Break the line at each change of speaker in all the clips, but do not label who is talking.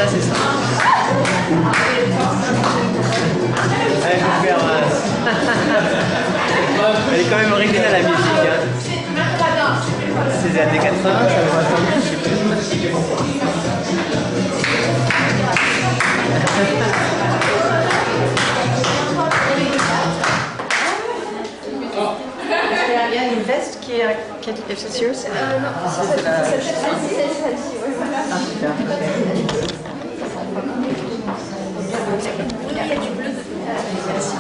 ça, c'est ça. Allez, faut faire, elle est quand même originale la musique. Hein. C'est des années 80, ça va attendre, je sais plus.
Il y a une veste qui est... C'est sûr, c'est...
Non, c'est celle-ci, oui, voilà.
Ah, super.
Il y a du bleu de... Merci.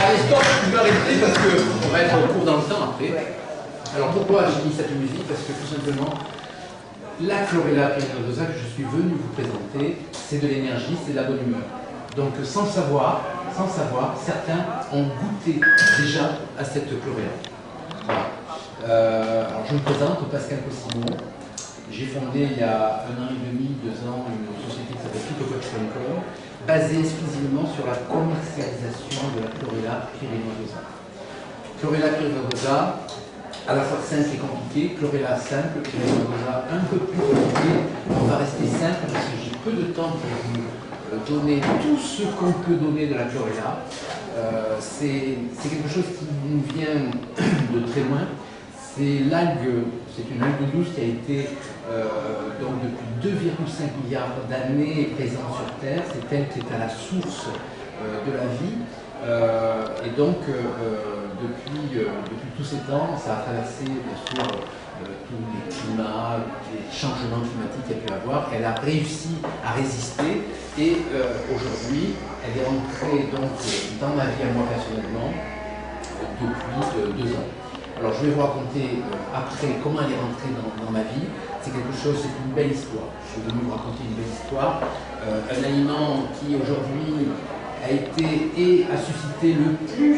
Allez, stop, tu peux arrêter parce qu'on va être en cours dans le temps après. Alors pourquoi j'ai mis cette musique? Parce que tout simplement, la chlorella pyrenodosa que je suis venu vous présenter, c'est de l'énergie, c'est de la bonne humeur. Donc sans savoir, certains ont goûté déjà à cette chlorella. Voilà. Alors je me présente, Pascal Cossimon. J'ai fondé il y a 1 an et demi, 2 ans, une société qui s'appelle Phytocoach.com, basée exclusivement sur la commercialisation de la chlorella pyrenodosa. Chlorella pyrenodosa, à la fois simple et compliqué, chlorella simple, pyrenodosa un peu plus compliqué. On va rester simple parce que j'ai peu de temps pour vous donner tout ce qu'on peut donner de la chlorella. C'est quelque chose qui nous vient de très loin. C'est l'algue, c'est une algue douce qui a été donc depuis 2,5 milliards d'années présente sur Terre. C'est elle qui est à la source de la vie. Et donc depuis tous ces temps, ça a traversé bien sûr tous les climats, les changements climatiques qu'il y a pu avoir. Elle a réussi à résister et aujourd'hui, elle est rentrée donc dans ma vie à moi personnellement depuis 2 ans. Alors je vais vous raconter après comment elle est rentrée dans ma vie. C'est quelque chose, c'est une belle histoire. Je suis venu vous raconter une belle histoire. Un aliment qui aujourd'hui a été et a suscité le plus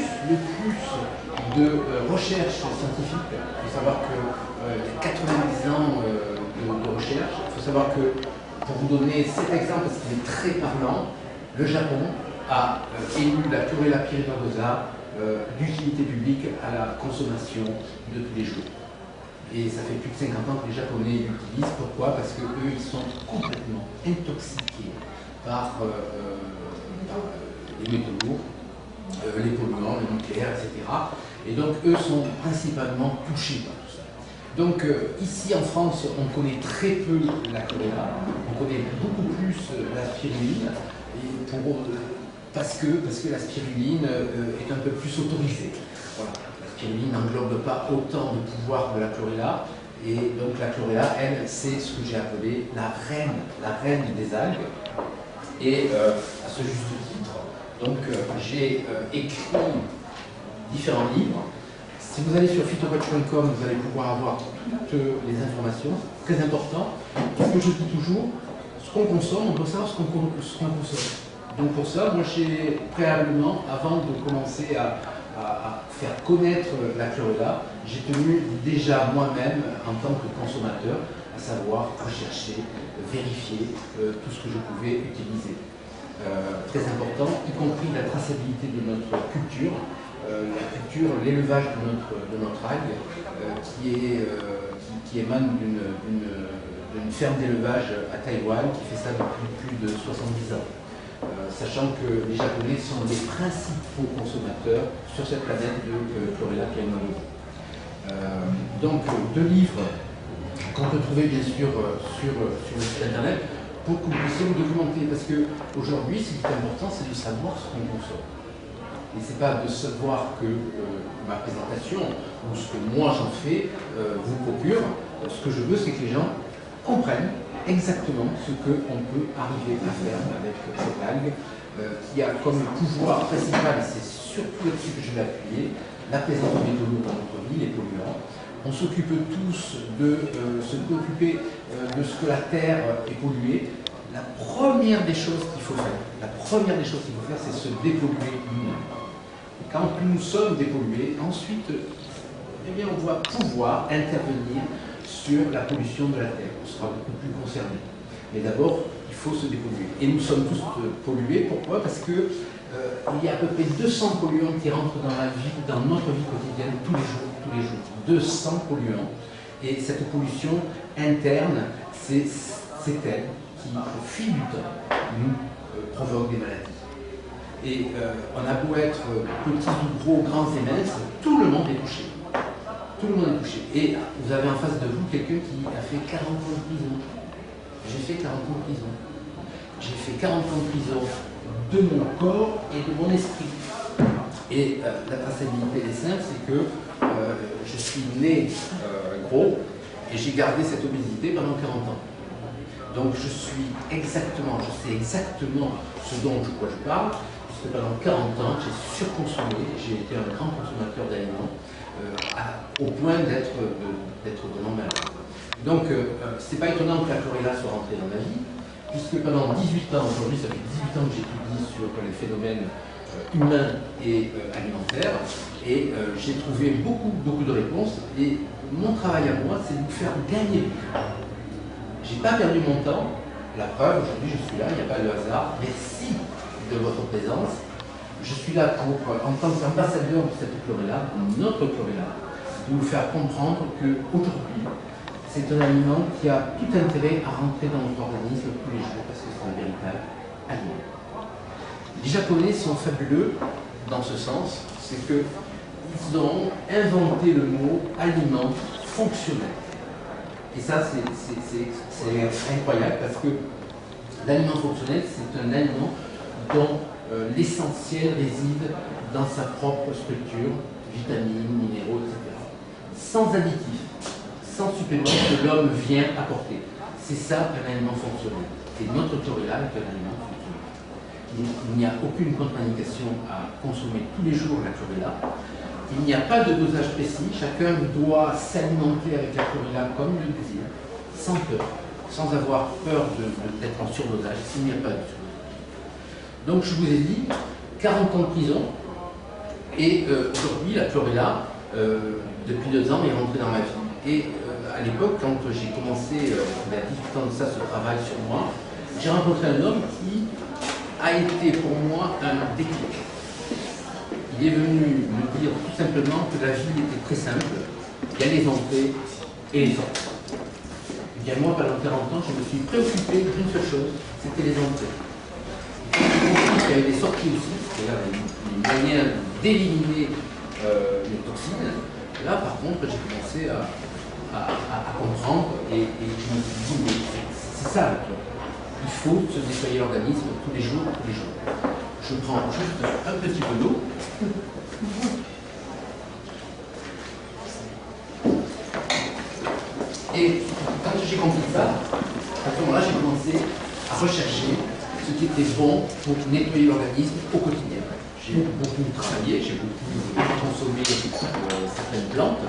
de recherche scientifique. Il faut savoir que 90 ans de recherche. Il faut savoir que, pour vous donner cet exemple, parce qu'il est très parlant, le Japon a élu la chlorella pyrenodosa d'utilité publique à la consommation de tous les jours. Et ça fait plus de 50 ans que les Japonais l'utilisent. Pourquoi? Parce qu'eux, ils sont complètement intoxiqués par les métaux lourds, les polluants, le nucléaire, etc. Et donc, eux sont principalement touchés par tout ça. Donc, ici en France, on connaît très peu la chlorella, on connaît beaucoup plus la spiruline. Parce que la spiruline est un peu plus autorisée. Voilà. La spiruline n'englobe pas autant de pouvoir de la chlorella, et donc la chlorella, elle, c'est ce que j'ai appelé la reine des algues. Et à ce juste titre, donc j'ai écrit différents livres. Si vous allez sur phytocoach.com, vous allez pouvoir avoir toutes les informations. Très important, ce que je dis toujours, ce qu'on consomme, on doit savoir ce qu'on consomme. Donc pour ça, moi j'ai préalablement, avant de commencer à faire connaître la chlorella, j'ai tenu déjà moi-même, en tant que consommateur, à savoir rechercher, vérifier tout ce que je pouvais utiliser. Très important, y compris la traçabilité de notre culture, l'élevage de notre algue, qui émane d'une ferme d'élevage à Taïwan, qui fait ça depuis plus de 70 ans. Sachant que les Japonais sont les principaux consommateurs sur cette planète de chlorella pyrenodosa. Donc 2 livres qu'on peut trouver bien sûr sur le site internet pour que vous puissiez vous documenter, parce qu'aujourd'hui ce qui est important, c'est de savoir ce qu'on consomme. Et ce n'est pas de savoir que ma présentation ou ce que moi j'en fais vous procure. Ce que je veux, c'est que les gens comprennent exactement ce qu'on peut arriver à faire avec cette algue qui a comme pouvoir principal, et c'est surtout là-dessus que je vais appuyer, la présence de métaux lourds dans notre vie, les polluants. On s'occupe tous de se préoccuper de ce que la Terre est polluée. La première des choses qu'il faut faire, c'est se dépolluer nous-mêmes. Quand nous sommes dépollués, ensuite, eh bien, on va pouvoir intervenir sur la pollution de la Terre. On sera beaucoup plus concerné. Mais d'abord, il faut se dépolluer. Et nous sommes tous pollués. Pourquoi? Parce que il y a à peu près 200 polluants qui rentrent dans notre vie quotidienne tous les jours. 200 polluants. Et cette pollution interne, c'est elle qui, au fil du temps, nous provoque des maladies. Et on a beau être petits ou gros, grands et minces, tout le monde est touché. Tout le monde est touché. Et vous avez en face de vous quelqu'un qui a fait 40 ans de prison. J'ai fait 40 ans de prison. J'ai fait 40 ans de prison de mon corps et de mon esprit. Et la traçabilité des seins, c'est que je suis né gros et j'ai gardé cette obésité pendant 40 ans. Donc je sais exactement ce dont je parle, puisque pendant 40 ans, j'ai surconsommé, j'ai été un grand consommateur d'aliments, au point d'être vraiment malade. Donc c'est pas étonnant que la chlorella soit rentrée dans ma vie, puisque pendant 18 ans, aujourd'hui ça fait 18 ans que j'étudie sur les phénomènes humains et alimentaires, et j'ai trouvé beaucoup de réponses, et mon travail à moi, c'est de vous faire gagner du temps. J'ai pas perdu mon temps, la preuve, aujourd'hui je suis là, il n'y a pas de hasard, merci de votre présence. Je suis là pour, en tant qu'ambassadeur de cette chlorella, notre chlorella, de vous faire comprendre qu'aujourd'hui, c'est un aliment qui a tout intérêt à rentrer dans notre organisme tous les jours, parce que c'est un véritable aliment. Les Japonais sont fabuleux dans ce sens, c'est qu'ils ont inventé le mot aliment fonctionnel. Et ça, c'est incroyable parce que l'aliment fonctionnel, c'est un aliment dont l'essentiel réside dans sa propre structure, vitamines, minéraux, etc. Sans additifs, sans suppléments que l'homme vient apporter. C'est ça un aliment fonctionnel. Et notre chlorella est un aliment fonctionnel. Il n'y a aucune contre-indication à consommer tous les jours la chlorella. Il n'y a pas de dosage précis, chacun doit s'alimenter avec la chlorella comme il le désire, sans peur, sans avoir peur d'être en surdosage, s'il n'y a pas de surdosage. Donc je vous ai dit, 40 ans de prison, et aujourd'hui la chlorella, depuis 2 ans, est rentrée dans ma vie. Et à l'époque, quand j'ai commencé, il y a 18 ans de ça, ce travail sur moi, j'ai rencontré un homme qui a été pour moi un déclic. Il est venu me dire tout simplement que la vie était très simple, il y a les entrées et les sorties. Et bien moi, pendant 40 ans, je me suis préoccupé d'une seule chose, c'était les entrées. Il y avait des sorties aussi, c'est-à-dire les moyens d'éliminer les toxines. Là, par contre, j'ai commencé à comprendre et je me suis dit, c'est ça, il faut se nettoyer l'organisme tous les jours. Je prends juste un petit peu d'eau. Et quand j'ai compris ça, à ce moment-là, j'ai commencé à rechercher ce qui était bon pour nettoyer l'organisme au quotidien. J'ai beaucoup travaillé, j'ai beaucoup consommé certaines plantes,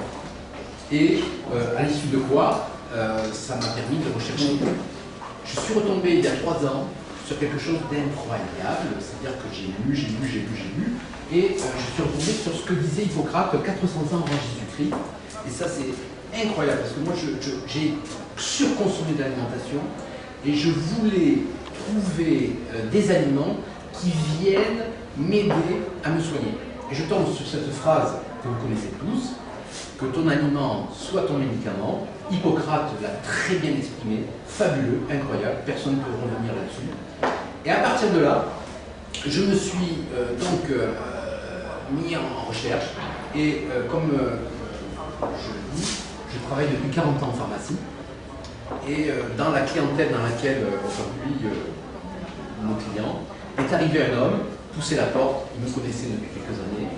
et à l'issue de quoi, ça m'a permis de rechercher. Je suis retombé il y a 3 ans sur quelque chose d'incroyable, c'est-à-dire que j'ai lu, et je suis retombé sur ce que disait Hippocrate 400 ans avant Jésus-Christ, et ça c'est incroyable, parce que moi j'ai surconsommé de l'alimentation, et je voulais trouver des aliments qui viennent m'aider à me soigner. Et je tombe sur cette phrase que vous connaissez tous, que ton aliment soit ton médicament. Hippocrate l'a très bien exprimé, fabuleux, incroyable, personne ne peut revenir là-dessus. Et à partir de là, je me suis mis en recherche, et comme je le dis, je travaille depuis 40 ans en pharmacie, et dans la clientèle dans laquelle aujourd'hui mon client est arrivé un homme, poussé la porte, il me connaissait depuis quelques années,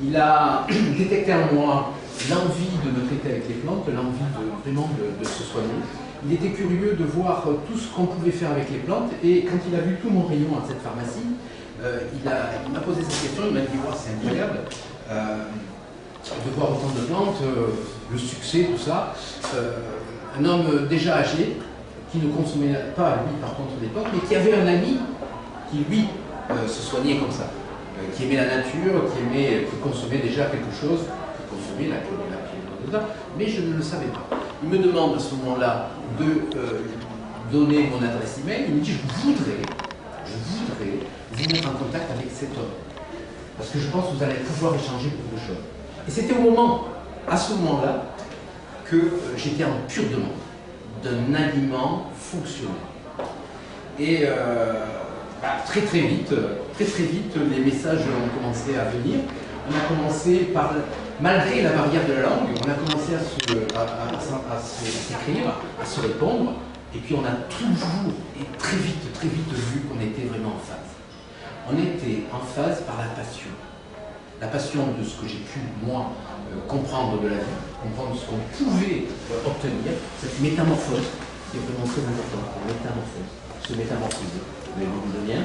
il a détecté en moi l'envie de me traiter avec les plantes, l'envie vraiment de se soigner, il était curieux de voir tout ce qu'on pouvait faire avec les plantes, et quand il a vu tout mon rayon à cette pharmacie, il m'a posé cette question, il m'a dit wow, c'est incroyable de voir autant de plantes, le succès, tout ça. Un homme déjà âgé, qui ne consommait pas, lui, par contre, des plantes, mais qui avait un ami qui, lui, se soignait comme ça, qui aimait la nature, qui consommait déjà quelque chose, qui consommait la chlorella, mais je ne le savais pas. Il me demande à ce moment-là de donner mon adresse email. Il me dit je voudrais vous mettre en contact avec cet homme, parce que je pense que vous allez pouvoir échanger beaucoup de choses. Et c'était à ce moment-là, que j'étais en pure demande d'un aliment fonctionnel. Et très vite, les messages ont commencé à venir. On a commencé par, malgré la barrière de la langue, on a commencé à s'écrire, à se répondre, et puis on a toujours, et très vite vu qu'on était vraiment en phase. On était en phase par la passion de ce que j'ai pu, moi, comprendre de la vie, comprendre ce qu'on pouvait obtenir, cette métamorphose, qui est vraiment très importante, la métamorphose, se métamorphoser, le londonien,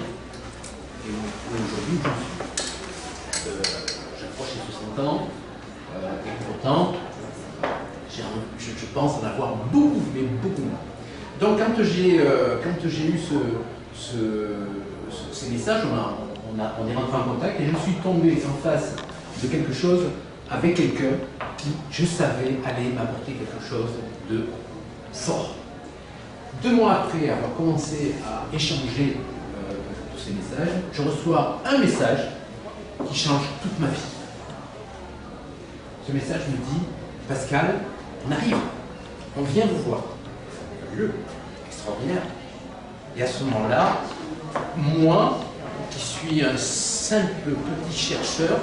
et aujourd'hui où j'en suis. J'approche les 60 ans, et pourtant, je pense en avoir beaucoup, mais beaucoup moins. Donc quand j'ai eu ces messages, on est rentré en contact, et je suis tombé en face de quelque chose avec quelqu'un qui, je savais, allait m'apporter quelque chose de fort. 2 mois après avoir commencé à échanger tous ces messages, je reçois un message qui change toute ma vie. Ce message me dit « Pascal, on arrive, on vient vous voir. » Fabuleux, extraordinaire. Et à ce moment-là, moi, qui suis un simple petit chercheur,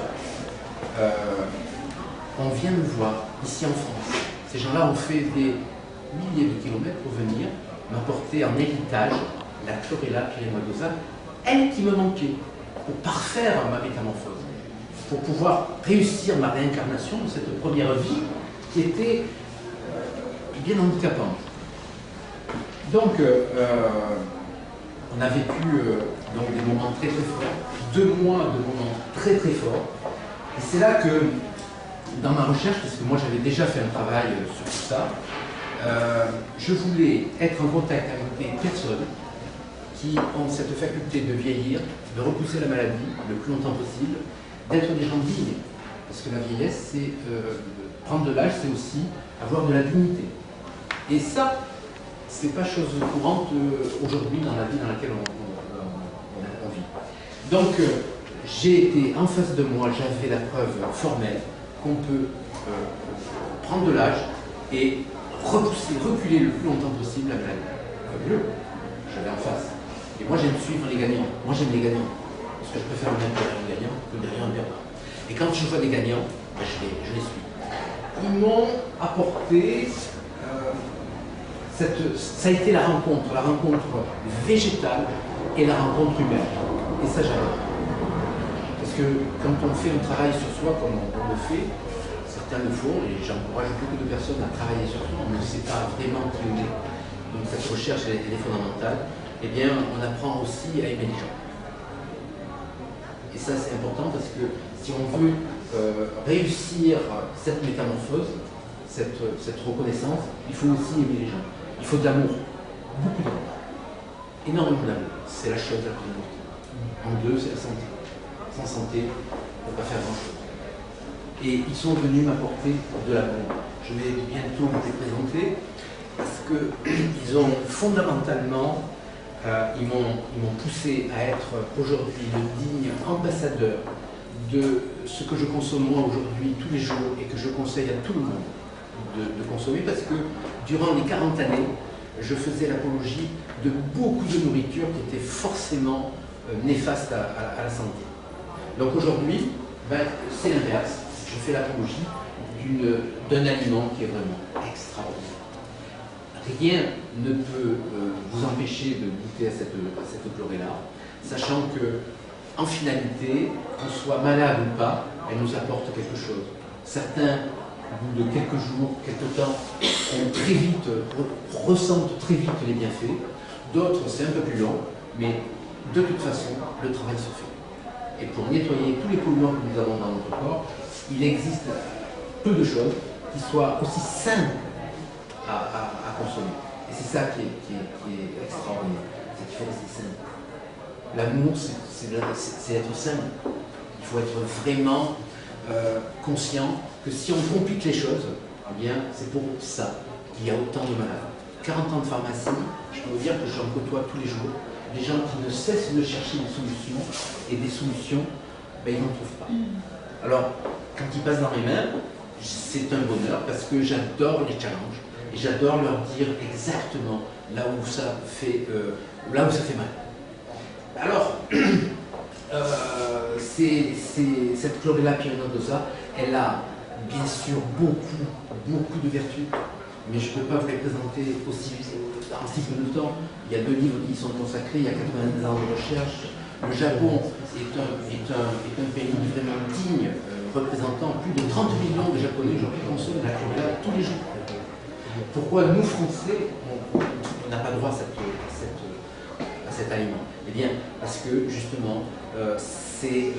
on vient me voir ici en France. Ces gens-là ont fait des milliers de kilomètres pour venir m'apporter en héritage la chlorella pyrémodosa, elle qui me manquait, pour parfaire ma métamorphose, pour pouvoir réussir ma réincarnation de cette première vie qui était bien handicapante. Donc, on a vécu donc des moments très forts, 2 mois de moments très forts. Et c'est là que, dans ma recherche, parce que moi j'avais déjà fait un travail sur tout ça, je voulais être en contact avec des personnes qui ont cette faculté de vieillir, de repousser la maladie le plus longtemps possible, d'être des gens dignes. Parce que la vieillesse, c'est prendre de l'âge, c'est aussi avoir de la dignité. Et ça, c'est pas chose courante aujourd'hui dans la vie dans laquelle on vit. Donc, j'ai été en face de moi, j'avais la preuve formelle qu'on peut prendre de l'âge et reculer le plus longtemps possible la maladie. Fabuleux, j'avais en face. Et moi j'aime suivre les gagnants. Moi j'aime les gagnants. Parce que je préfère me mettre derrière un gagnant que derrière un perdant. Et quand je vois des gagnants, ben, je les suis. Ils m'ont apporté, ça a été la rencontre végétale et la rencontre humaine. Et ça j'adore. Parce que quand on fait un travail sur soi comme on le fait, certains le font, et j'encourage beaucoup de personnes à travailler sur soi, on ne sait pas vraiment qui on est. Donc cette recherche elle est fondamentale. Eh bien, on apprend aussi à aimer les gens. Et ça, c'est important parce que si on veut réussir cette métamorphose, cette reconnaissance, il faut aussi aimer les gens. Il faut de l'amour, beaucoup d'amour, énormément d'amour. C'est la chose la plus importante. En 2, c'est la santé. Sans santé, on ne peut pas faire grand-chose. Et ils sont venus m'apporter de l'amour. Je vais bientôt vous les présenter parce qu'ils ont fondamentalement ils m'ont poussé à être aujourd'hui le digne ambassadeur de ce que je consomme moi aujourd'hui tous les jours et que je conseille à tout le monde de consommer, parce que durant les 40 années, je faisais l'apologie de beaucoup de nourriture qui était forcément néfaste à la santé. Donc aujourd'hui, ben, c'est l'inverse. Je fais l'apologie d'un aliment qui est vraiment extraordinaire. Rien ne peut vous empêcher de goûter à cette chlorella, sachant que, en finalité, qu'on soit malade ou pas, elle nous apporte quelque chose. Certains au bout de quelques jours, quelques temps, ressentent très vite les bienfaits. D'autres, c'est un peu plus long, mais de toute façon, le travail se fait. Et pour nettoyer tous les polluants que nous avons dans notre corps, il existe peu de choses qui soient aussi simples à consommer. Et c'est ça qui est extraordinaire, c'est qu'il faut rester simple. L'amour, c'est être simple. Il faut être vraiment conscient que si on complique les choses, eh bien, c'est pour ça qu'il y a autant de malades. 40 ans de pharmacie, je peux vous dire que j'en côtoie tous les jours. Des gens qui ne cessent de chercher des solutions, et des solutions, ben, ils n'en trouvent pas. Alors, quand ils passent dans mes mains, c'est un bonheur parce que j'adore les challenges et j'adore leur dire exactement là où ça fait mal. Alors, cette chlorella pyrenodosa, elle a bien sûr beaucoup de vertus, mais je ne peux pas vous les présenter aussi en si peu de temps. Il y a 2 livres qui y sont consacrés, il y a 90 ans de recherche. Le Japon est un pays vraiment digne, représentant plus de 30 millions de Japonais aujourd'hui qui consomment de la chlorella tous les jours. Pourquoi nous, Français, on n'a pas droit à cet aliment? Eh bien, parce que justement, c'est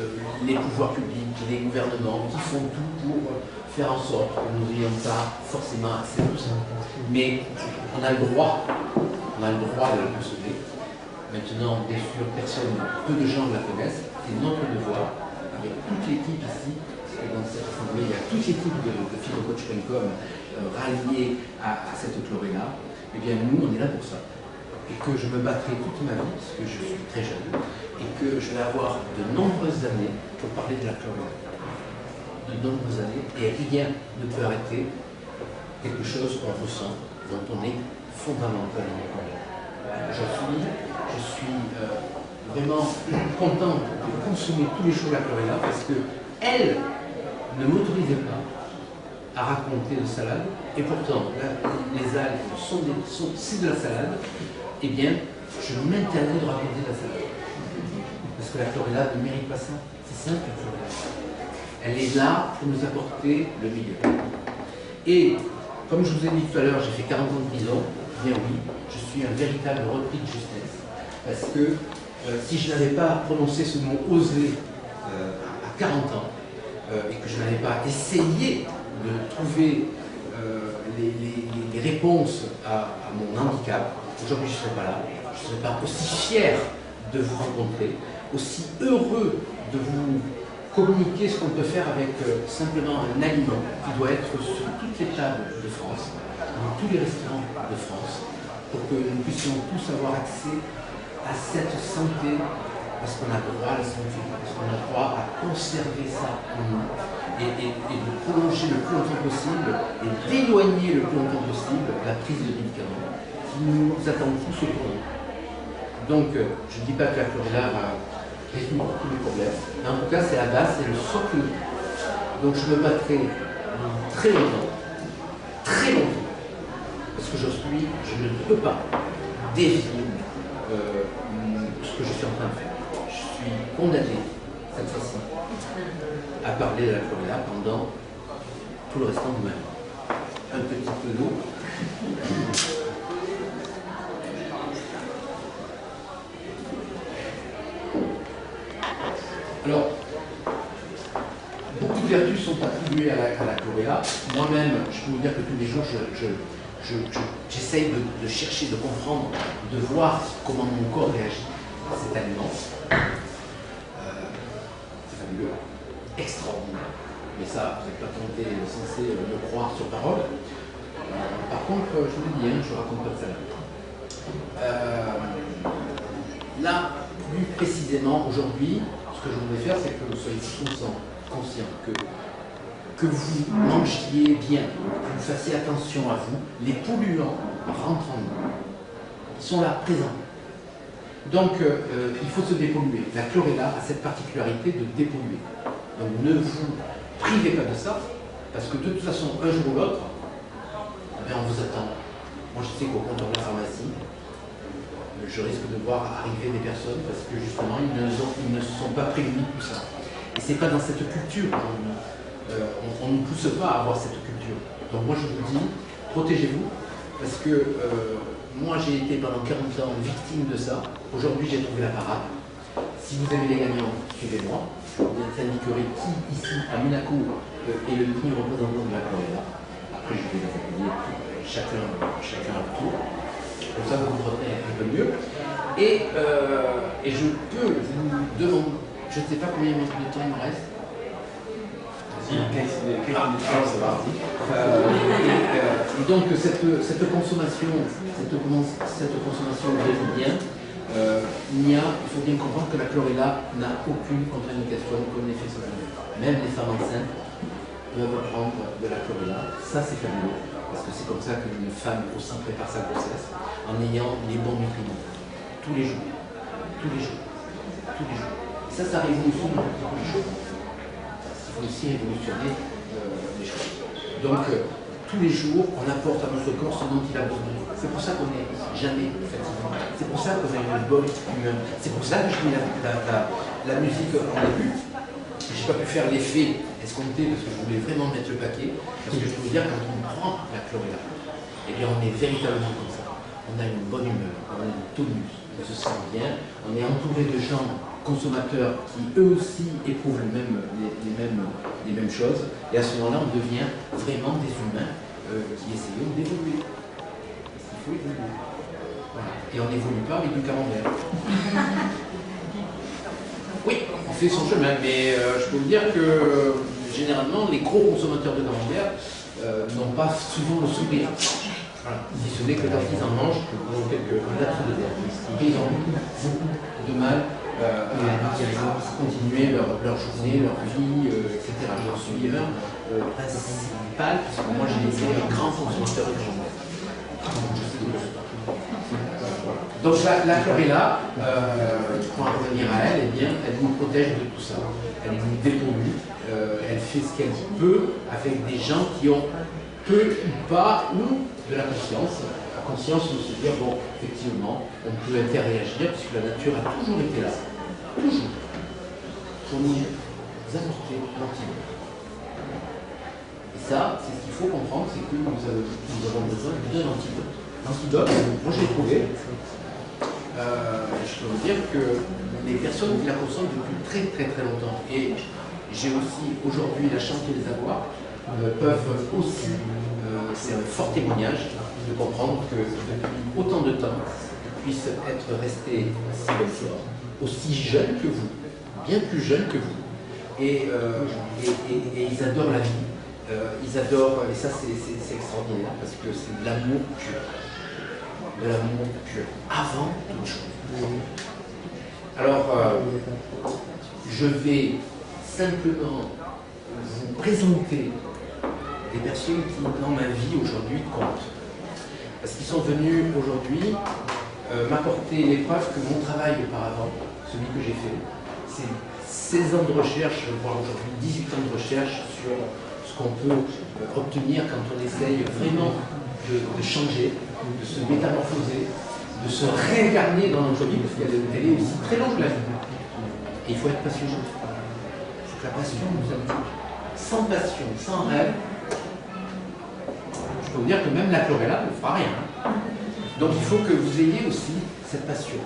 les pouvoirs publics, les gouvernements qui font tout pour faire en sorte que nous n'ayons pas forcément accès à tout ça. Mais on a le droit de la consommer. Maintenant, bien sûr, peu de gens la connaissent, et notre devoir, avec toute l'équipe ici, parce que dans cette assemblée, il y a toute l'équipe de phytocoach.com ralliée à cette chlorella, eh bien nous, on est là pour ça. Et que je me battrai toute ma vie, parce que je suis très jeune, et que je vais avoir de nombreuses années pour parler de la chlorella. De nombreuses années, et rien ne peut arrêter quelque chose qu'on ressent, dont on est fondamentalement convaincu. Je suis vraiment content de consommer tous les jours la chlorella parce qu'elle ne m'autorisait pas à raconter de salade, et pourtant les algues c'est de la salade, eh bien je m'interdis de raconter de la salade. Parce que la chlorella ne mérite pas ça. C'est simple, la chlorella. Elle est là pour nous apporter le milieu. Et comme je vous ai dit tout à l'heure, j'ai fait 40 ans de prison. Bien oui, je suis un véritable repris de justesse. Parce que si je n'avais pas prononcé ce mot osé à 40 ans, et que je n'avais pas essayé de trouver les réponses à mon handicap, aujourd'hui je ne serais pas là. Je ne serais pas aussi fier de vous rencontrer, aussi heureux de vous communiquer ce qu'on peut faire avec simplement un aliment qui doit être sur toutes les tables de France, dans tous les restaurants de France, pour que nous puissions tous avoir accès à cette santé, parce qu'on a droit à la santé, parce qu'on a droit à conserver ça en nous, et de prolonger le plus longtemps possible, et d'éloigner le plus longtemps possible la prise de médicaments qui nous attendent tous au tournant. Donc, je ne dis pas que la chlorella va résoudre tous les problèmes, mais en tout cas, c'est la base, c'est le socle. Donc, je me battrai très longtemps, parce que je ne peux pas défier ce que je suis en train de faire. Je suis condamné, cette fois-ci, à parler de la chlorella pendant tout le restant de ma vie. Un petit peu d'eau. Alors, beaucoup de vertus sont attribuées à la chlorella. Moi-même, je peux vous dire que tous les jours, j'essaye de chercher, de comprendre, de voir comment mon corps réagit à cet aliment. C'est fabuleux, extraordinaire. Mais ça, vous n'êtes pas censé me croire sur parole. Par contre, je vous le dis, je ne raconte pas de salade. Là, plus précisément, aujourd'hui, ce que je voudrais faire, c'est que vous soyez conscient que vous mangiez bien, que vous fassiez attention à vous. Les polluants rentrent en nous. Ils sont là, présents. Donc, il faut se dépolluer. La chlorella a cette particularité de dépolluer. Donc, ne vous privez pas de ça, parce que de toute façon, un jour ou l'autre, on vous attend. Moi, je sais qu'au comptoir de la pharmacie, je risque de voir arriver des personnes parce que justement, ils ne se sont pas prévenus de tout ça. Et ce n'est pas dans cette culture aujourd'hui. on ne pousse pas à avoir cette culture. Donc moi je vous dis, protégez-vous, parce que moi j'ai été pendant 40 ans victime de ça. Aujourd'hui j'ai trouvé la parade. Si vous avez les gagnants, suivez-moi. Je vous indiquerai qui ici à Monaco est le premier représentant de la Chlorella. Après je vais les appeler chacun à tour. Comme ça vous comprendrez un peu mieux. Et je peux vous demander, je ne sais pas combien de temps il me reste. Et donc cette consommation de bien, il faut bien comprendre que la chlorella n'a aucune contre-indication, aucun effet secondaire. Même les femmes enceintes peuvent prendre de la chlorella. Ça c'est fabuleux, parce que c'est comme ça qu'une femme aussi prépare sa grossesse, en ayant les bons nutriments. Tous les jours. Ça révolutionne un petit peu les choses. Il faut aussi révolutionner les choses. Donc, tous les jours, on apporte à notre corps ce dont il a besoin. C'est pour ça qu'on n'est jamais fatigué. C'est pour ça qu'on a une bonne humeur. C'est pour ça que je mets la musique en début. Je n'ai pas pu faire l'effet escompté parce que je voulais vraiment mettre le paquet. Parce que je peux vous dire, quand on prend la chlorella, eh bien, on est véritablement comme ça. On a une bonne humeur, on a une tonus, on se sent bien, on est entouré de gens consommateurs qui eux aussi éprouvent les mêmes choses, et à ce moment-là on devient vraiment des humains qui essayent d'évoluer. Parce qu'il faut évoluer. Voilà. Et on n'évolue pas avec du camembert. Oui, on fait son chemin, mais je peux vous dire que généralement les gros consommateurs de camembert n'ont pas souvent le sourire. Voilà. Si ce n'est que quand ils en mangent, pour quelques lattes de terre. Ils ont beaucoup de mal à continuer leur journée, leur vie, etc. J'en suis un principal, parce que moi j'ai été un grand consommateur de camembert. Donc la chlorella, pour en revenir à elle, eh bien, elle nous protège de tout ça. Elle nous dépollue, elle fait ce qu'elle peut avec des gens qui ont peu ou pas ou de la conscience. La conscience de se dire, bon, effectivement, on peut interréagir puisque la nature a toujours été là, toujours, pour nous apporter l'antidote. Et ça, c'est ce qu'il faut comprendre, c'est que nous avons besoin d'un antidote. L'antidote, moi je l'ai trouvé. Je peux vous dire que les personnes qui la consomment depuis très longtemps, et j'ai aussi aujourd'hui la chance de les avoir, peuvent aussi, c'est un fort témoignage, de comprendre que depuis autant de temps, ils puissent être restés si forts, aussi jeunes que vous, bien plus jeunes que vous, et ils adorent la vie, ils adorent, et ça c'est extraordinaire, parce que c'est de l'amour pur. De l'amour pur, avant toute chose. Alors, je vais simplement vous présenter des personnes qui, dans ma vie aujourd'hui, comptent. Parce qu'ils sont venus aujourd'hui m'apporter les preuves que mon travail auparavant, celui que j'ai fait, c'est 16 ans de recherche, voire aujourd'hui 18 ans de recherche sur ce qu'on peut obtenir quand on essaye vraiment de changer, de se métamorphoser, de se réincarner dans notre vie, parce qu'il y a des télé aussi très longue la vie. Et il faut être passionné. Il faut que la passion nous habite. Sans passion, sans rêve, je peux vous dire que même la chlorella ne fera rien. Donc il faut que vous ayez aussi cette passion.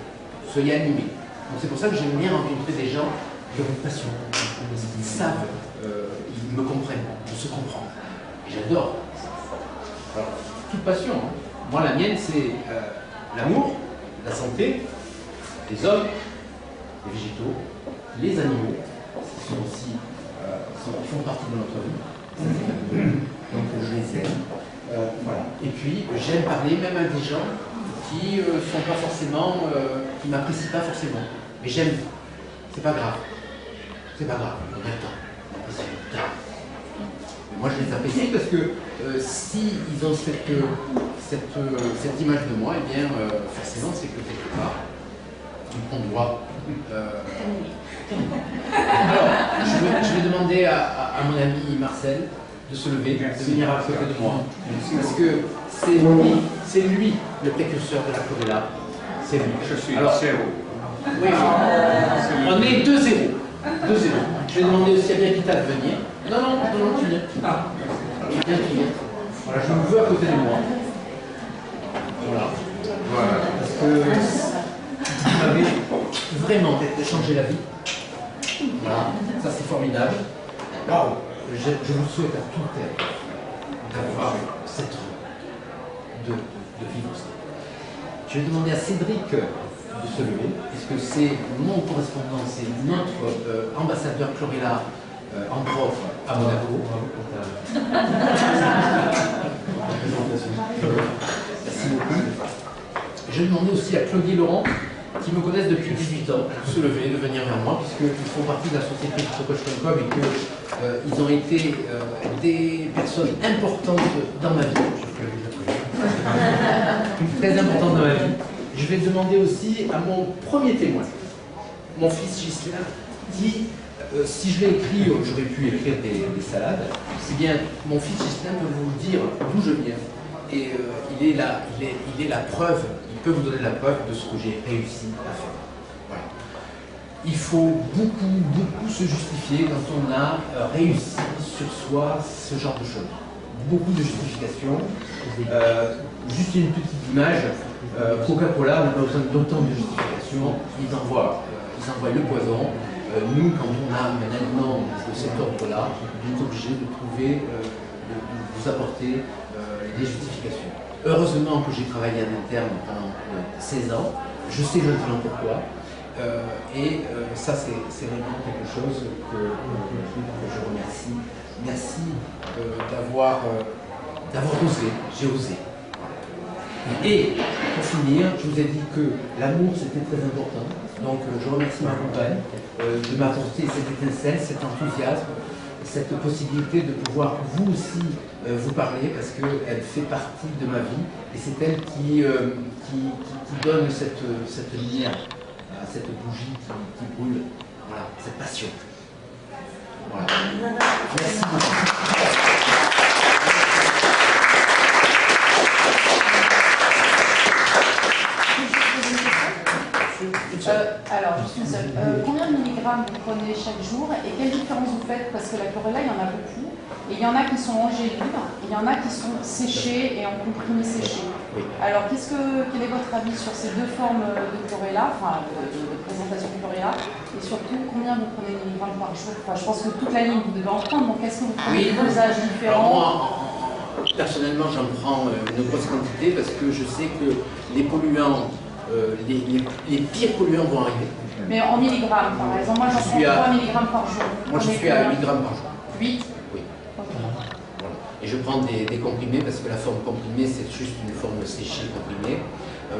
Soyez animés. C'est pour ça que j'aime bien rencontrer des gens qui ont une passion. Parce qu'ils savent, ils me comprennent, on se comprend. Et j'adore. Alors, toute passion. Hein. Moi, la mienne, c'est l'amour, la santé, les hommes, les végétaux, les animaux, qui sont aussi, qui font partie de notre vie. Donc, je les aime. Voilà. Et puis, j'aime parler même à des gens qui ne sont pas forcément, qui ne m'apprécient pas forcément. Mais j'aime. C'est pas grave. C'est pas grave. On a le temps. On apprécie le temps. Moi, je les apprécie parce que s'ils ont cette image de moi, eh bien, forcément, c'est que quelque part, on doit. Alors, je vais demander à mon ami Marcel de se lever, de venir à côté de moi. Parce que c'est lui le précurseur de la chlorella. C'est lui.
Je suis
alors,
zéro.
Oui, on est 2-0. Je vais demander aussi à Bianquita de venir. Non, tu viens. Ah, tu viens. Voilà, je me veux à côté de moi. Voilà. Parce que vous m'avez vraiment changé la vie. Voilà, ça c'est formidable. Waouh, je vous souhaite à toute terre d'avoir cette rue, de vivre ça. Je vais demander à Cédric de se lever, puisque c'est mon correspondant, c'est notre ambassadeur Chlorella en prof à Monaco. Merci beaucoup. Je vais demander aussi à Claudie et Laurent, qui me connaissent depuis 18 ans, de se lever, de venir vers moi, puisqu'ils font partie de la société Coach.com et qu'ils ont été des personnes importantes dans ma vie. Très importantes dans ma vie. Je vais demander aussi à mon premier témoin, mon fils Ghislain, qui, si je l'ai écrit, j'aurais pu écrire des salades, si bien mon fils Ghislain peut vous dire d'où je viens. Et il est la preuve, il peut vous donner la preuve de ce que j'ai réussi à faire. Voilà. Il faut beaucoup se justifier quand on a réussi sur soi ce genre de choses. Beaucoup de justifications. Juste une petite image, Coca-Cola n'a pas besoin d'autant de justifications, ils envoient le poison. Nous, quand on a maintenant de cet ordre-là, on est obligé de trouver, de vous apporter des justifications. Heureusement que j'ai travaillé en interne pendant 16 ans, je sais maintenant pourquoi, et ça c'est vraiment quelque chose que je remercie. Merci d'avoir osé, j'ai osé. Et pour finir, je vous ai dit que l'amour c'était très important, donc je remercie ma compagne de m'apporter cette étincelle, cet enthousiasme, cette possibilité de pouvoir vous aussi vous parler, parce qu'elle fait partie de ma vie et c'est elle qui donne cette lumière, cette bougie qui brûle, voilà, cette passion. Voilà. Merci beaucoup.
Alors, juste une seule. Combien de milligrammes vous prenez chaque jour et quelle différence vous faites? Parce que la chlorella, il y en a beaucoup. Et il y en a qui sont en gélules, et il y en a qui sont séchés et en comprimés séchés.
Oui.
Alors, quel est votre avis sur ces deux formes de chlorella, enfin de présentation de chlorella, et surtout combien vous prenez de milligrammes par jour? Enfin, je pense que toute la ligne vous devez en prendre, donc est-ce que vous prenez des dosages différents?
Alors moi, personnellement, j'en prends une grosse quantité parce que je sais que les polluants, les pires polluants vont arriver.
Mais en milligrammes, par exemple, moi j'en prends 3 milligrammes par jour.
Moi je suis à 8 grammes par jour.
8?
Oui. Voilà. Et je prends des comprimés parce que la forme comprimée c'est juste une forme séchée comprimée,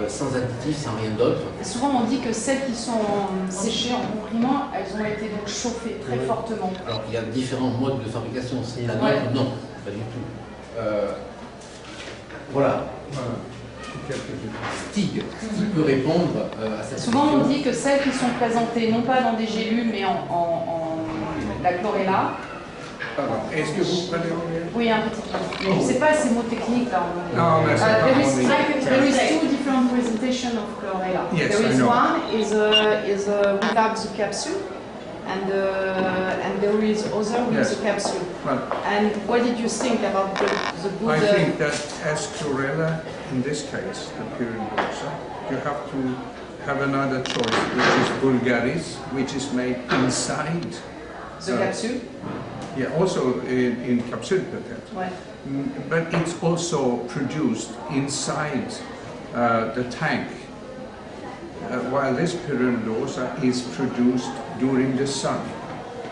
sans additifs, sans rien d'autre.
Souvent on dit que celles qui sont séchées en comprimant, elles ont été donc chauffées très fortement.
Alors il y a différents modes de fabrication, c'est la nôtre, non, pas du tout. Voilà. Stig peut répondre à cette question.
Souvent on dit que celles qui sont présentées non pas dans des gélules mais en la chlorella.
Alors, est-ce que vous prenez anglais?
Oui, un petit peu. Mais je ne sais pas ces mots techniques là.
Non, mais c'est pas
There is two different presentations of chlorella.
Yes,
There
I
is
know.
one is without the capsule, and there is other with
Yes.
the capsule.
Well,
And what did you think about the good?
I think that as chlorella, in this case, the Pyridoxa, you have to have another choice, which is Bulgaris, which is made inside.
the capsule.
Yeah, also in capsule peut-être.
Ouais.
But it's also produced inside the tank, while this Pyridoxa is produced during the sun,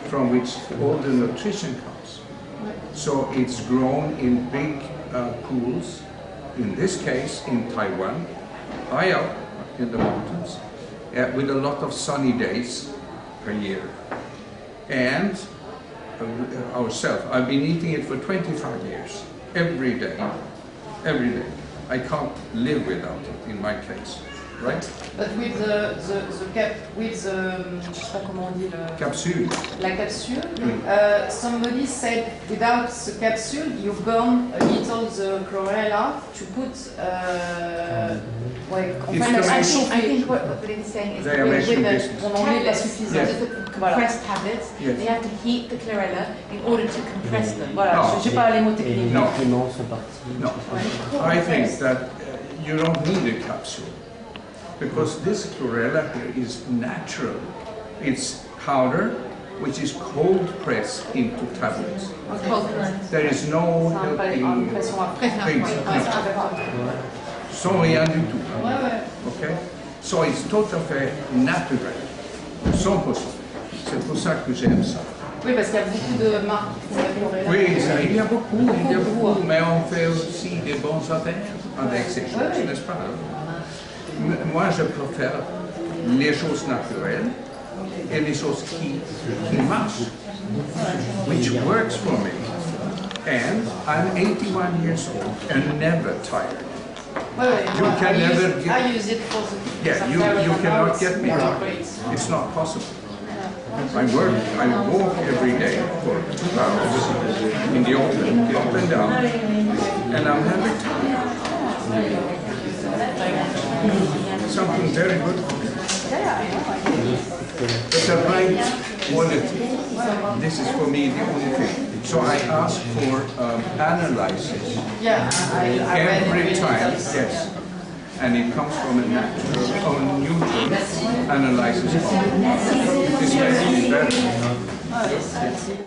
from which all the nutrition comes. So it's grown in big pools, in this case in Taiwan, high up in the mountains, with a lot of sunny days per year. And ourselves, I've been eating it for 25 years, every day, every day. I can't live without it in my case. right?
But with je sais pas comment on dit
Capsule.
la capsule, somebody said without the capsule you've gone a little the chlorella to put ouais, en
It's
fait la
correct.
chauffer.
I think what Lynn's saying is
They
that
are
with
making
the
this.
On en met pas
tablets,
suffisant.
just the compressed tablets,
Yes.
they have to heat the chlorella in order to compress them.
Voilà,
No.
je sais pas les mots
Et les
techniques.
Non.
nutriments sont partis.
No, I think that you don't need a capsule because this chlorella here is natural. It's powder which is cold pressed into tablets. There is no
Ça n'a pas une
helping
pression après.
things, no. Sans rien du tout.
Ouais, ouais.
Okay? So it's tout à fait naturel, 100%. C'est pour ça que j'aime ça.
Oui, parce qu'il y a beaucoup de marques qui font la chlorella.
Oui, ça, il y a beaucoup, mais on fait aussi des bonnes affaires avec ces choses, n'est-ce pas? Moi, je préfère les choses naturelles et les choses qui marchent, which works for me. And I'm 81 years old and never tired.
Ouais, ouais.
You can never get-
I use it for the
Yeah, you cannot get me wrong. It's not possible. I walk every day for 2 hours in the open, up and down, and I'm never tired. Something very good. It's the right quality. This is for me the only thing. So I ask for analysis
Yeah, I read
every
it.
time, yes. And it comes from a natural or neutral analysis. This makes me better.
Merci.